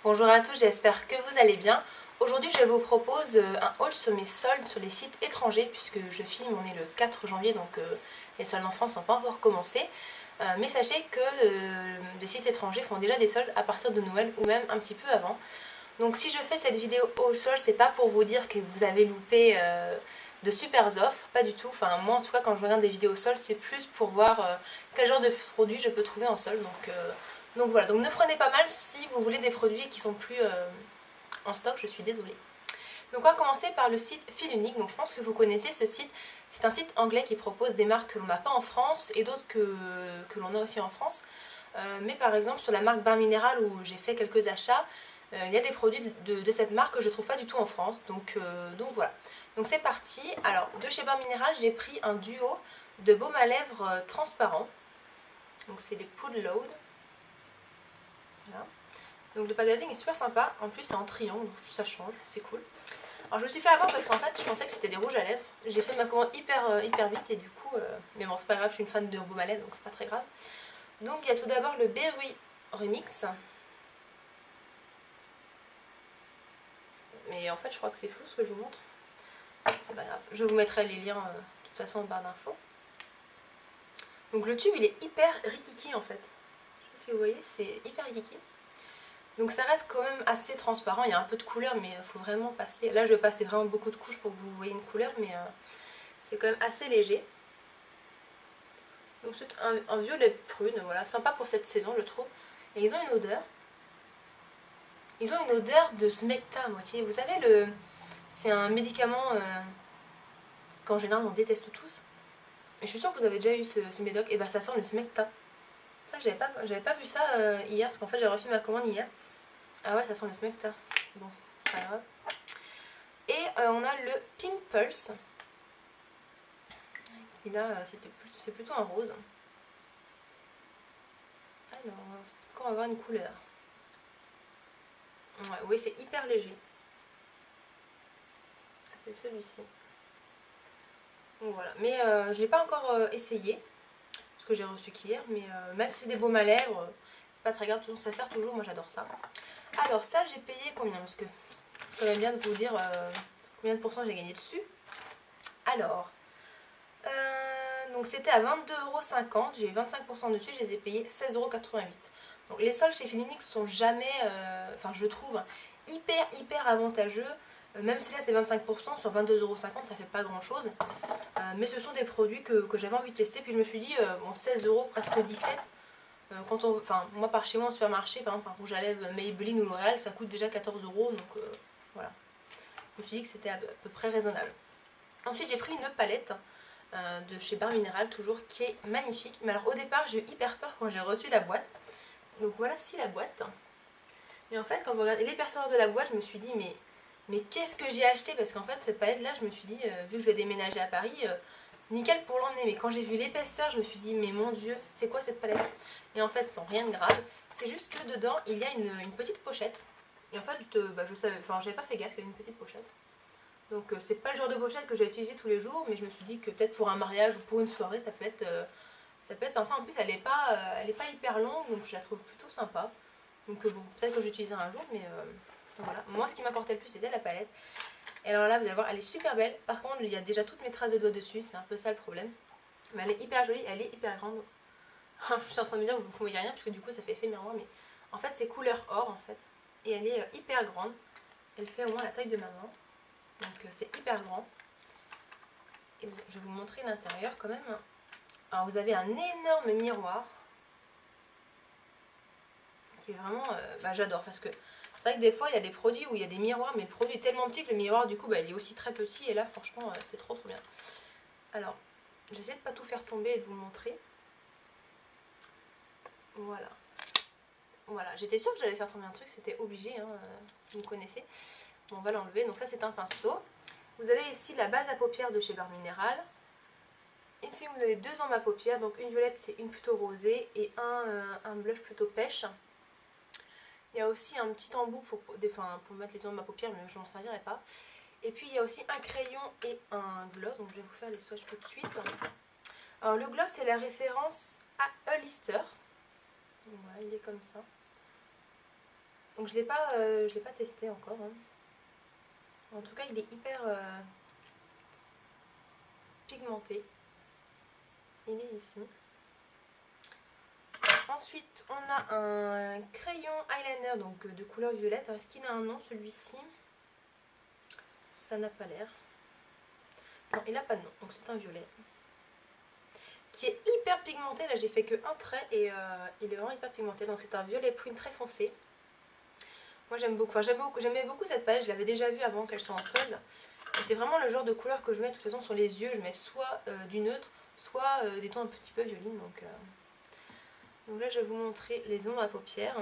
Bonjour à tous, j'espère que vous allez bien. Aujourd'hui je vous propose un haul sur mes soldes sur les sites étrangers puisque je filme, on est le 4 janvier donc les soldes en France n'ont pas encore commencé. Mais sachez que des sites étrangers font déjà des soldes à partir de Noël ou même un petit peu avant. Donc si je fais cette vidéo haul solde, c'est pas pour vous dire que vous avez loupé de super offres, pas du tout. Enfin moi en tout cas quand je regarde des vidéos soldes c'est plus pour voir quel genre de produits je peux trouver en solde. Donc voilà, donc ne prenez pas mal si vous voulez des produits qui sont plus en stock, je suis désolée. Donc on va commencer par le site Fil Unique. Donc je pense que vous connaissez ce site. C'est un site anglais qui propose des marques que l'on n'a pas en France et d'autres que l'on a aussi en France. Mais par exemple sur la marque Bain Minéral où j'ai fait quelques achats, il y a des produits de cette marque que je ne trouve pas du tout en France. Donc voilà. Donc c'est parti. Alors de chez Bain Minéral j'ai pris un duo de baume à lèvres transparent. Donc c'est des Pool Load. Voilà. Donc le packaging est super sympa, en plus c'est en triangle, donc ça change, c'est cool. Alors je me suis fait avoir parce qu'en fait je pensais que c'était des rouges à lèvres. J'ai fait ma commande hyper vite et du coup, mais bon c'est pas grave, je suis une fan de baume à lèvres donc c'est pas très grave. Donc il y a tout d'abord le Berry Remix. Mais en fait je crois que c'est flou ce que je vous montre. C'est pas grave, je vous mettrai les liens de toute façon en barre d'infos. Donc le tube il est hyper rikiki en fait. Je sais pas si vous voyez, c'est hyper rikiki. Donc ça reste quand même assez transparent, il y a un peu de couleur mais il faut vraiment passer, là je vais passer vraiment beaucoup de couches pour que vous voyez une couleur mais c'est quand même assez léger. Donc c'est un violet prune, voilà, sympa pour cette saison je trouve. Et ils ont une odeur. Ils ont une odeur de smecta à moitié, vous savez c'est un médicament qu'en général on déteste tous. Et je suis sûre que vous avez déjà eu ce médoc, et bah ça sent le smecta. Ça j'avais pas vu ça hier parce qu'en fait j'ai reçu ma commande hier. Ah ouais, ça sent le smecta. Bon, c'est pas grave. Et on a le Pink Pulse. Et là, c'est plutôt un rose. Alors, on va avoir une couleur. Ouais, oui, c'est hyper léger. C'est celui-ci. Donc voilà. Mais je ne l'ai pas encore essayé. Parce que j'ai reçu qu'hier. Mais même si c'est des baumes à lèvres, c'est pas très grave. De toute façon, ça sert toujours. Moi, j'adore ça. Alors, ça, j'ai payé combien? Parce que c'est quand même bien de vous dire combien de pourcents j'ai gagné dessus. Alors, donc c'était à 22,50 €, j'ai eu 25% dessus, je les ai payés 16,88 €. Donc les soldes chez Fil Unique sont jamais, enfin je trouve, hyper avantageux. Même si là c'est 25%, sur 22,50 € ça fait pas grand chose. Mais ce sont des produits que j'avais envie de tester, puis je me suis dit, bon 16 €, presque 17 €. Enfin moi par chez moi au supermarché, par exemple un rouge à lèvres Maybelline ou L'Oréal, ça coûte déjà 14 €, donc voilà. Je me suis dit que c'était à peu près raisonnable. Ensuite j'ai pris une palette de chez Bain Minéral toujours, qui est magnifique. Mais alors au départ j'ai eu hyper peur quand j'ai reçu la boîte. Donc voilà si la boîte. Et en fait quand vous regardez l'épaisseur de la boîte, je me suis dit mais qu'est-ce que j'ai acheté? Parce qu'en fait cette palette là je me suis dit, vu que je vais déménager à Paris, nickel pour l'emmener. Mais quand j'ai vu l'épaisseur je me suis dit mais mon dieu, c'est quoi cette palette? Et en fait non, rien de grave. C'est juste que dedans il y a une petite pochette. Et en fait je savais, enfin j'avais pas fait gaffe, il y a une petite pochette. Donc c'est pas le genre de pochette que je vais utiliser tous les jours, mais je me suis dit que peut-être pour un mariage ou pour une soirée ça peut être sympa. En plus elle est pas hyper longue, donc je la trouve plutôt sympa. Donc bon, peut-être que j'utiliserai un jour, mais voilà. Moi ce qui m'apportait le plus c'était la palette. Et alors là vous allez voir, elle est super belle. Par contre il y a déjà toutes mes traces de doigts dessus, c'est un peu ça le problème. Mais elle est hyper jolie, elle est hyper grande. Je suis en train de me dire, vous ne voyez rien, parce que du coup ça fait effet miroir, mais en fait c'est couleur or en fait. Et elle est hyper grande. Elle fait au moins la taille de ma main. Donc c'est hyper grand. Et je vais vous montrer l'intérieur quand même. Alors vous avez un énorme miroir. Qui est vraiment... j'adore parce que c'est vrai que des fois il y a des produits où il y a des miroirs, mais le produit est tellement petit que le miroir du coup il est aussi très petit. Et là franchement c'est trop bien. Alors j'essaie de pas tout faire tomber et de vous le montrer. Voilà. Voilà, j'étais sûre que j'allais faire tomber un truc, c'était obligé, hein, vous me connaissez. Bon, on va l'enlever. Donc ça c'est un pinceau. Vous avez ici la base à paupières de chez Bain Minéral. Ici vous avez deux ombres à paupières, donc une violette c'est une plutôt rosée et un blush plutôt pêche. Il y a aussi un petit embout pour mettre les ombres à paupières, mais je m'en servirai pas. Et puis il y a aussi un crayon et un gloss, donc je vais vous faire les swatchs tout de suite. Alors le gloss c'est la référence à Hollister. Voilà, il est comme ça. Donc je l'ai pas testé encore. Hein. En tout cas, il est hyper pigmenté. Il est ici. Ensuite, on a un crayon eyeliner donc de couleur violette. Est-ce qu'il a un nom celui-ci? Ça n'a pas l'air. Non, il n'a pas de nom, donc c'est un violet. Qui est hyper pigmenté. Là, j'ai fait que un trait et il est vraiment hyper pigmenté. Donc c'est un violet prune très foncé. Moi j'aime beaucoup, j'aimais beaucoup cette palette, je l'avais déjà vue avant qu'elle soit en solde. Et c'est vraiment le genre de couleur que je mets de toute façon sur les yeux. Je mets soit du neutre, soit des tons un petit peu violines. Donc là je vais vous montrer les ombres à paupières.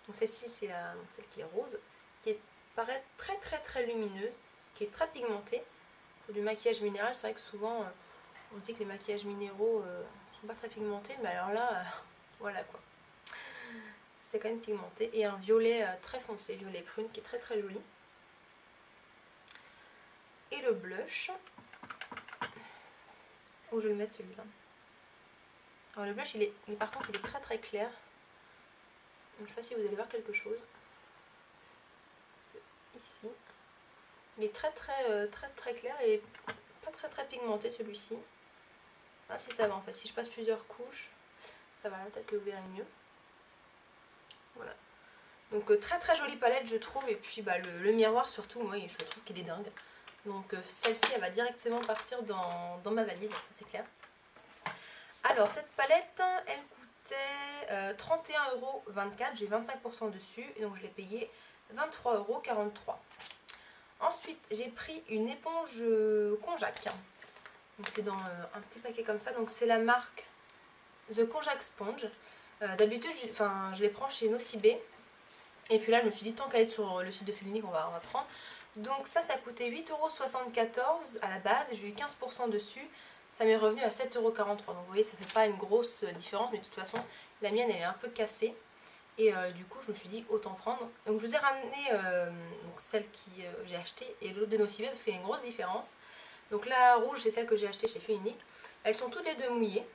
Donc celle-ci c'est celle qui est rose, qui paraît très très très lumineuse, qui est très pigmentée. Pour du maquillage minéral, c'est vrai que souvent on dit que les maquillages minéraux sont pas très pigmentés, mais alors là, voilà quoi. C'est quand même pigmenté. Et un violet très foncé, violet prune, qui est très très joli. Et le blush. Où je vais mettre celui-là. Alors le blush, par contre, il est très très clair. Donc, je ne sais pas si vous allez voir quelque chose. C'est ici. Il est très très clair et pas très très pigmenté celui-ci. Ah si ça va en fait. Si je passe plusieurs couches, ça va là, peut-être que vous verrez mieux. Voilà. Donc très très jolie palette je trouve. Et puis le miroir surtout, moi je trouve qu'il est dingue. Donc celle-ci elle va directement partir dans ma valise, ça c'est clair. Alors cette palette elle coûtait 31,24 €, j'ai 25% dessus, et donc je l'ai payé 23,43 €. Ensuite j'ai pris une éponge Konjac. Donc c'est dans un petit paquet comme ça, donc c'est la marque The Konjac Sponge. D'habitude je les prends chez Nocibé. Et puis là je me suis dit tant qu'à être sur le site de Filunique on va prendre. Donc ça coûtait 8,74 € à la base et j'ai eu 15% dessus. Ça m'est revenu à 7,43 €. Donc vous voyez ça fait pas une grosse différence, mais de toute façon la mienne elle est un peu cassée. Et du coup je me suis dit autant prendre. Donc je vous ai ramené donc celle que j'ai achetée et l'autre de Nocibé parce qu'il y a une grosse différence. Donc la rouge c'est celle que j'ai achetée chez Filunique. Elles sont toutes les deux mouillées.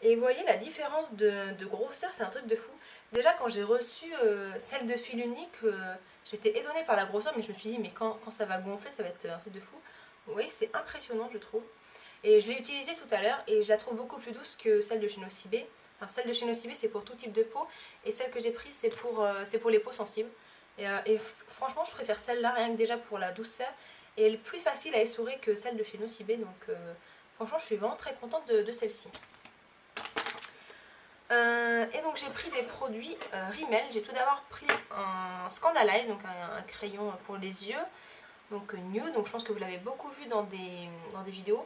Et vous voyez la différence de grosseur, c'est un truc de fou. Déjà quand j'ai reçu celle de Filunique, j'étais étonnée par la grosseur, mais je me suis dit mais quand ça va gonfler ça va être un truc de fou. Vous voyez c'est impressionnant je trouve. Et je l'ai utilisée tout à l'heure et je la trouve beaucoup plus douce que celle de chez Nocibé. Enfin celle de chez Nocibé c'est pour tout type de peau et celle que j'ai prise c'est pour les peaux sensibles. Et franchement je préfère celle-là rien que déjà pour la douceur. Et elle est plus facile à essorer que celle de chez Nocibé, donc franchement je suis vraiment très contente de celle-ci. Et donc j'ai pris des produits Rimmel. J'ai tout d'abord pris un Scandalize, donc un crayon pour les yeux, donc Nude. Donc je pense que vous l'avez beaucoup vu dans des vidéos.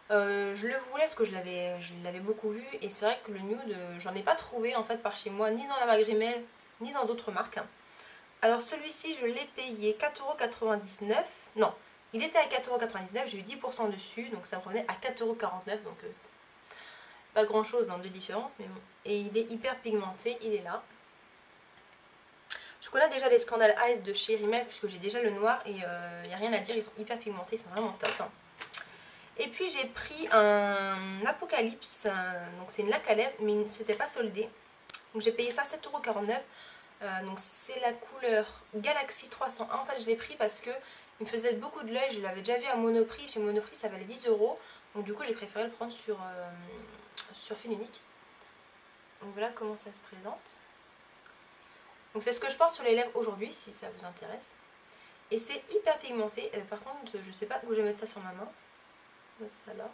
Je le voulais parce que je l'avais beaucoup vu et c'est vrai que le Nude j'en ai pas trouvé en fait par chez moi, ni dans la marque Rimmel ni dans d'autres marques. Alors celui-ci je l'ai payé 4,99 €. Non, il était à 4,99 €, j'ai eu 10% dessus, donc ça me revenait à 4,49 €. Donc pas grand chose dans deux différences, mais bon. Et il est hyper pigmenté, il est là. Je connais déjà les Scandal Eyes de chez Rimmel puisque j'ai déjà le noir et il n'y a rien à dire, ils sont hyper pigmentés, ils sont vraiment top. Et puis j'ai pris un Apocalypse, donc c'est une laque à lèvres mais c'était pas soldé. Donc j'ai payé ça 7,49 €. Donc c'est la couleur Galaxy 301. En fait je l'ai pris parce que il me faisait beaucoup de l'œil, je l'avais déjà vu à Monoprix. Chez Monoprix ça valait 10 €. Donc du coup j'ai préféré le prendre sur Filunique. Donc voilà comment ça se présente. Donc c'est ce que je porte sur les lèvres aujourd'hui si ça vous intéresse. Et c'est hyper pigmenté. Par contre je sais pas où je vais mettre ça sur ma main. Je vais mettre ça là.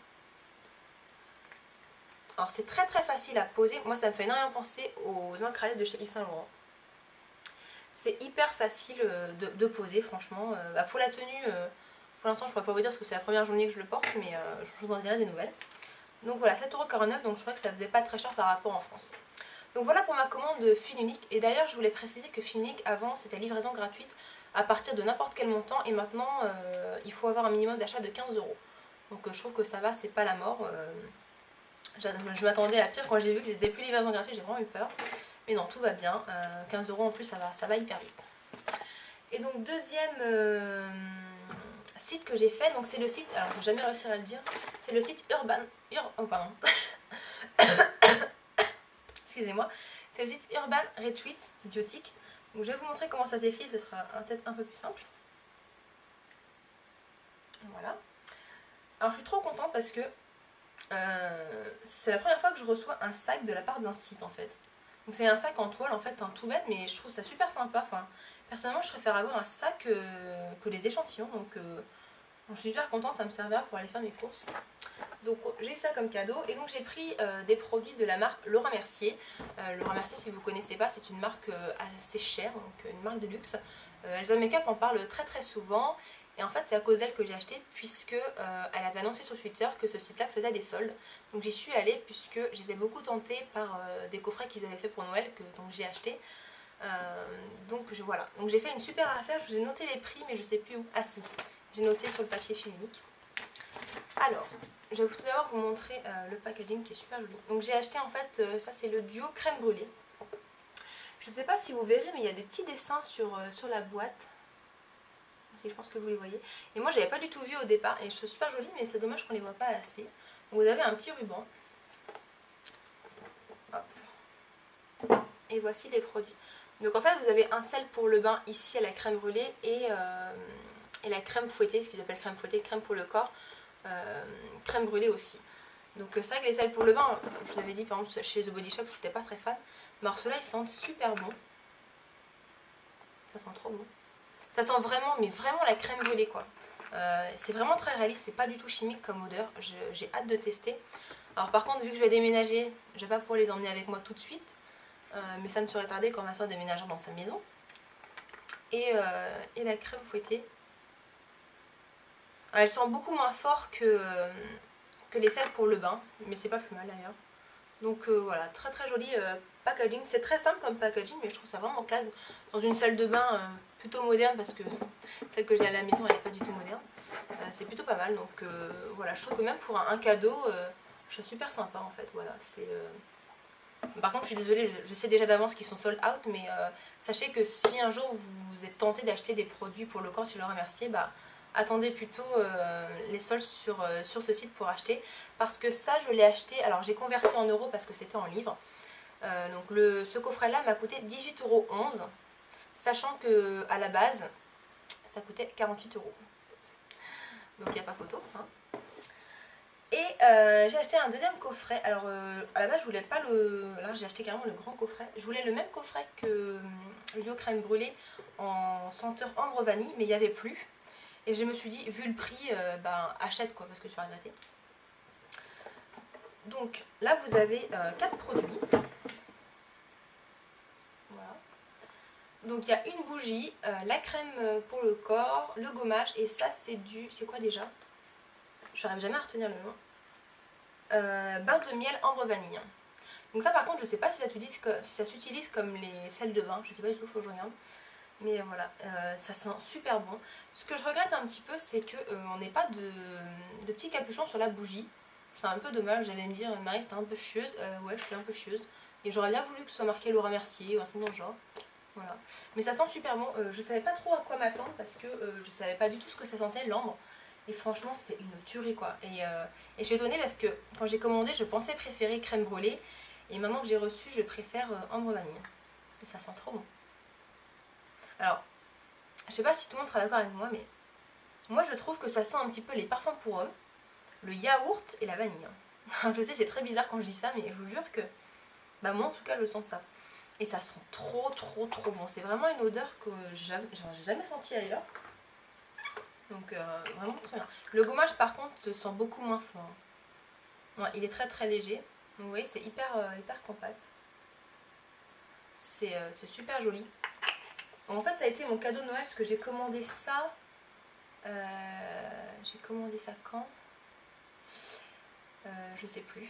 Alors c'est très très facile à poser. Moi ça me fait énormément penser aux encres à lèvres de chez Yves Saint Laurent. C'est hyper facile de poser franchement. Pour la tenue, pour l'instant je ne pourrais pas vous dire parce que c'est la première journée que je le porte, mais je vous en dirai des nouvelles. Donc voilà, 7,49 €, donc je crois que ça faisait pas très cher par rapport en France. Donc voilà pour ma commande de Filunique. Et d'ailleurs je voulais préciser que Filunique avant c'était livraison gratuite à partir de n'importe quel montant. Et maintenant il faut avoir un minimum d'achat de 15 €. Donc je trouve que ça va, c'est pas la mort. Je m'attendais à pire quand j'ai vu que c'était plus livraison gratuite, j'ai vraiment eu peur. Mais non, tout va bien, 15 € en plus ça va hyper vite. Et donc deuxième site que j'ai fait, donc c'est le site, alors je n'ai jamais réussi à le dire, c'est le site oh pardon. Excusez-moi, C'est le site Urban Retreat Biotique. Donc je vais vous montrer comment ça s'écrit, ce sera peut-être un peu plus simple. Voilà. Alors je suis trop contente parce que c'est la première fois que je reçois un sac de la part d'un site en fait. Donc c'est un sac en toile en fait, un tout bête, mais je trouve ça super sympa. Enfin, personnellement je préfère avoir un sac que les échantillons, donc je suis super contente, ça me servira pour aller faire mes courses. Donc j'ai eu ça comme cadeau et donc j'ai pris des produits de la marque Laura Mercier. Laura Mercier, si vous ne connaissez pas, c'est une marque assez chère, donc une marque de luxe. Elsa Makeup en parle très très souvent et en fait c'est à cause d'elle que j'ai acheté puisque elle avait annoncé sur Twitter que ce site là faisait des soldes. Donc j'y suis allée puisque j'étais beaucoup tentée par des coffrets qu'ils avaient fait pour Noël que donc j'ai acheté. Donc voilà, donc j'ai fait une super affaire, je vous ai noté les prix mais je sais plus où. Ah si, j'ai noté sur le papier film unique. Alors, je vais tout d'abord vous montrer le packaging qui est super joli. Donc j'ai acheté en fait, ça c'est le duo crème brûlée. Je ne sais pas si vous verrez mais il y a des petits dessins sur la boîte. Je pense que vous les voyez. Et moi j'avais pas du tout vu au départ et je trouve super joli mais c'est dommage qu'on les voit pas assez. Donc, vous avez un petit ruban. Hop. Et voici les produits. Donc en fait vous avez un sel pour le bain ici à la crème brûlée et la crème fouettée, ce qu'ils appellent crème fouettée, crème pour le corps, crème brûlée aussi. Donc c'est vrai que les sels pour le bain, je vous avais dit par exemple chez The Body Shop je n'étais pas très fan, mais alors ceux-là ils sentent super bon. Ça sent trop bon. Ça sent vraiment, mais vraiment la crème brûlée quoi. C'est vraiment très réaliste, c'est pas du tout chimique comme odeur, j'ai hâte de tester. Alors par contre vu que je vais déménager, je vais pas pouvoir les emmener avec moi tout de suite. Mais ça ne serait tardé quand ma soeur déménagera dans sa maison. Et la crème fouettée. Elle sent beaucoup moins fort que les sels pour le bain, mais c'est pas plus mal d'ailleurs. Donc voilà, très très joli packaging. C'est très simple comme packaging, mais je trouve ça vraiment classe dans une salle de bain plutôt moderne parce que celle que j'ai à la maison elle n'est pas du tout moderne. C'est plutôt pas mal, donc voilà, je trouve que même pour un cadeau, je suis super sympa en fait. Voilà, c'est. Par contre je suis désolée, je sais déjà d'avance qu'ils sont sold out, mais sachez que si un jour vous êtes tenté d'acheter des produits pour le corps chez Laura Mercier, bah attendez plutôt les soldes sur ce site pour acheter, parce que ça je l'ai acheté, alors j'ai converti en euros parce que c'était en livres. Donc ce coffret là m'a coûté 18,11 €, sachant que à la base ça coûtait 48 €. Donc il n'y a pas photo, hein. Et j'ai acheté un deuxième coffret. Alors à la base je voulais pas le. Là j'ai acheté carrément le grand coffret. Je voulais le même coffret que le duo crème brûlée en senteur ambre vanille, mais il n'y avait plus. Et je me suis dit, vu le prix, ben achète quoi, parce que tu vas regretter. Donc là vous avez 4 produits. Voilà. Donc il y a une bougie, la crème pour le corps, le gommage, et ça c'est du. C'est quoi déjà? Je n'arrive jamais à retenir le nom. Bain de miel ambre vanille. Donc ça par contre je sais pas si ça s'utilise comme les sels de bain, je sais pas du tout, faut que je regarde. Mais voilà, ça sent super bon. Ce que je regrette un petit peu c'est qu'on n'ait pas de petits capuchons sur la bougie. C'est un peu dommage, vous allez me dire Marie c'était un peu chieuse. Ouais je suis un peu chieuse. Et j'aurais bien voulu que ce soit marqué Laura Mercier ou un truc dans le genre. Voilà. Mais ça sent super bon, je savais pas trop à quoi m'attendre parce que je savais pas du tout ce que ça sentait l'ambre. Et franchement c'est une tuerie quoi. Et je suis étonnée parce que quand j'ai commandé je pensais préférer crème brûlée. Et maintenant que j'ai reçu je préfère ambre vanille. Et ça sent trop bon. Alors, je sais pas si tout le monde sera d'accord avec moi, mais moi je trouve que ça sent un petit peu les parfums pour hommes, le yaourt et la vanille. Je sais c'est très bizarre quand je dis ça, mais je vous jure que bah moi en tout cas je sens ça. Et ça sent trop trop trop bon. C'est vraiment une odeur que j'ai jamais sentie ailleurs. Donc vraiment très bien. Le gommage par contre se sent beaucoup moins fort. Ouais, il est très très léger. Donc vous voyez c'est hyper compact. C'est super joli. En fait ça a été mon cadeau de Noël parce que j'ai commandé ça. J'ai commandé ça quand je sais plus.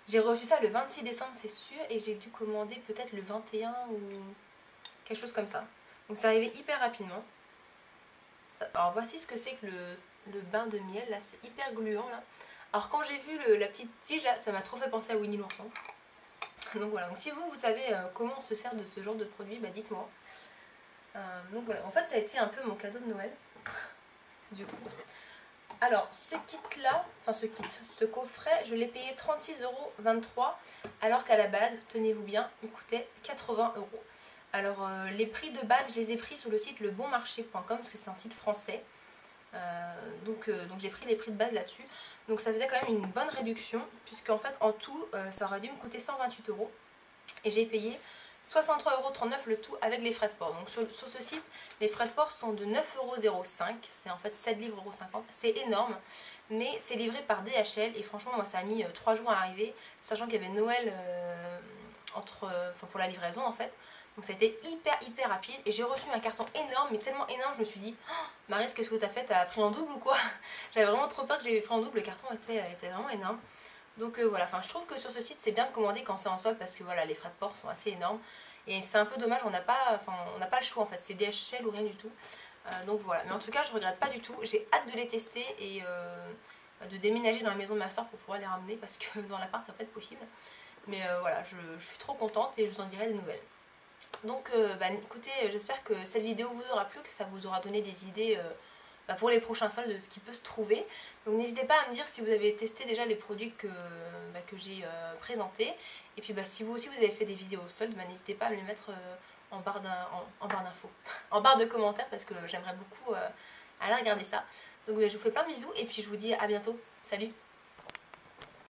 J'ai reçu ça le 26 décembre c'est sûr et j'ai dû commander peut-être le 21 ou quelque chose comme ça. Donc c'est arrivé hyper rapidement. Alors voici ce que c'est que le bain de miel là, c'est hyper gluant là. Alors quand j'ai vu la petite tige là, ça m'a trop fait penser à Winnie l'ourson. Donc voilà, donc si vous savez comment on se sert de ce genre de produit, bah dites-moi. Donc voilà, en fait ça a été un peu mon cadeau de Noël. Du coup. Alors ce kit là, enfin ce coffret, je l'ai payé 36,23 € alors qu'à la base, tenez-vous bien, il coûtait 80 €. Alors les prix de base, je les ai pris sur le site lebonmarché.com parce que c'est un site français. Donc j'ai pris les prix de base là-dessus. Donc ça faisait quand même une bonne réduction, puisqu'en fait en tout ça aurait dû me coûter 128 € et j'ai payé 63,39 € le tout avec les frais de port. Donc sur ce site, les frais de port sont de 9,05 €, c'est en fait 7,50 livres, c'est énorme, mais c'est livré par DHL et franchement moi ça a mis 3 jours à arriver, sachant qu'il y avait Noël pour la livraison en fait. Donc ça a été hyper rapide et j'ai reçu un carton énorme, mais tellement énorme, je me suis dit oh, Maryse, qu'est-ce que t'as fait? T'as pris en double ou quoi? J'avais vraiment trop peur que j'avais pris en double, le carton était vraiment énorme. Donc voilà, enfin je trouve que sur ce site c'est bien de commander quand c'est en solde parce que voilà, les frais de port sont assez énormes. Et c'est un peu dommage, on n'a pas le choix en fait, c'est DHL ou rien du tout. Donc voilà, mais en tout cas je regrette pas du tout, j'ai hâte de les tester et de déménager dans la maison de ma soeur pour pouvoir les ramener parce que dans l'appart ça va pas être possible. Mais voilà, je suis trop contente et je vous en dirai des nouvelles. Donc écoutez, j'espère que cette vidéo vous aura plu, que ça vous aura donné des idées pour les prochains soldes de ce qui peut se trouver. Donc n'hésitez pas à me dire si vous avez testé déjà les produits que j'ai présentés. Et puis si vous aussi vous avez fait des vidéos soldes, n'hésitez pas à me les mettre en barre d'infos, en barre de commentaires parce que j'aimerais beaucoup aller regarder ça. Donc je vous fais plein de bisous et puis je vous dis à bientôt. Salut!